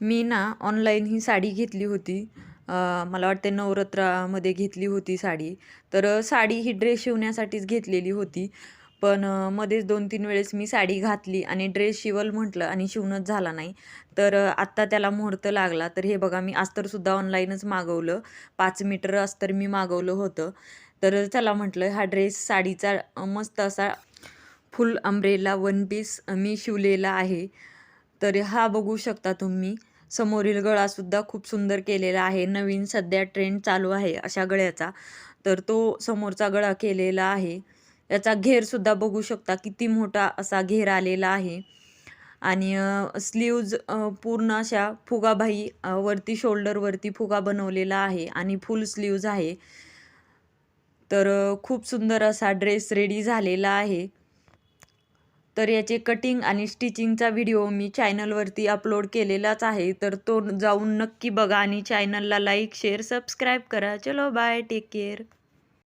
मी ना ऑनलाईन ही साडी घेतली होती. मला वाटते नवरात्रामध्ये घेतली होती साडी. तर साडी ही ड्रेस शिवण्यासाठीच घेतलेली होती. पण मध्येच 2-3 वेळेस मी साडी घातली आणि ड्रेस शिवल म्हटलं आणि शिवणच झाला नाही. तर आत्ता त्याला मुहूर्त लागला. तर हे बघा मी अस्तरसुद्धा ऑनलाईनच मागवलं. 5 मीटर अस्तर मी मागवलं होतं. तर चला म्हटलं हा ड्रेस साडीचा मस्त असा फुल अंब्रेला वन पीस मी शिवलेला आहे. तर हा बघू शकता तुम्ही. समोरील गळासुद्धा खूप सुंदर केलेला आहे. नवीन सध्या ट्रेंड चालू आहे अशा गळ्याचा. तर तो समोरचा गळा केलेला आहे. याचा घेरसुद्धा बघू शकता किती मोठा असा घेर आलेला आहे. आणि स्लीव्ज पूर्ण अशा फुगाबाई वरती शोल्डरवरती फुगा बनवलेला आहे आणि फुल स्लीव्ज आहे. तर खूप सुंदर असा ड्रेस रेडी झालेला आहे. तर याचे कटिंग आणि स्टिचिंगचा व्हिडिओ मी चॅनलवरती अपलोड केलेलाच आहे. तर तो जाऊन नक्की बघा आणि चॅनलला लाईक, शेअर, सबस्क्राईब करा. चलो बाय, टेक केअर.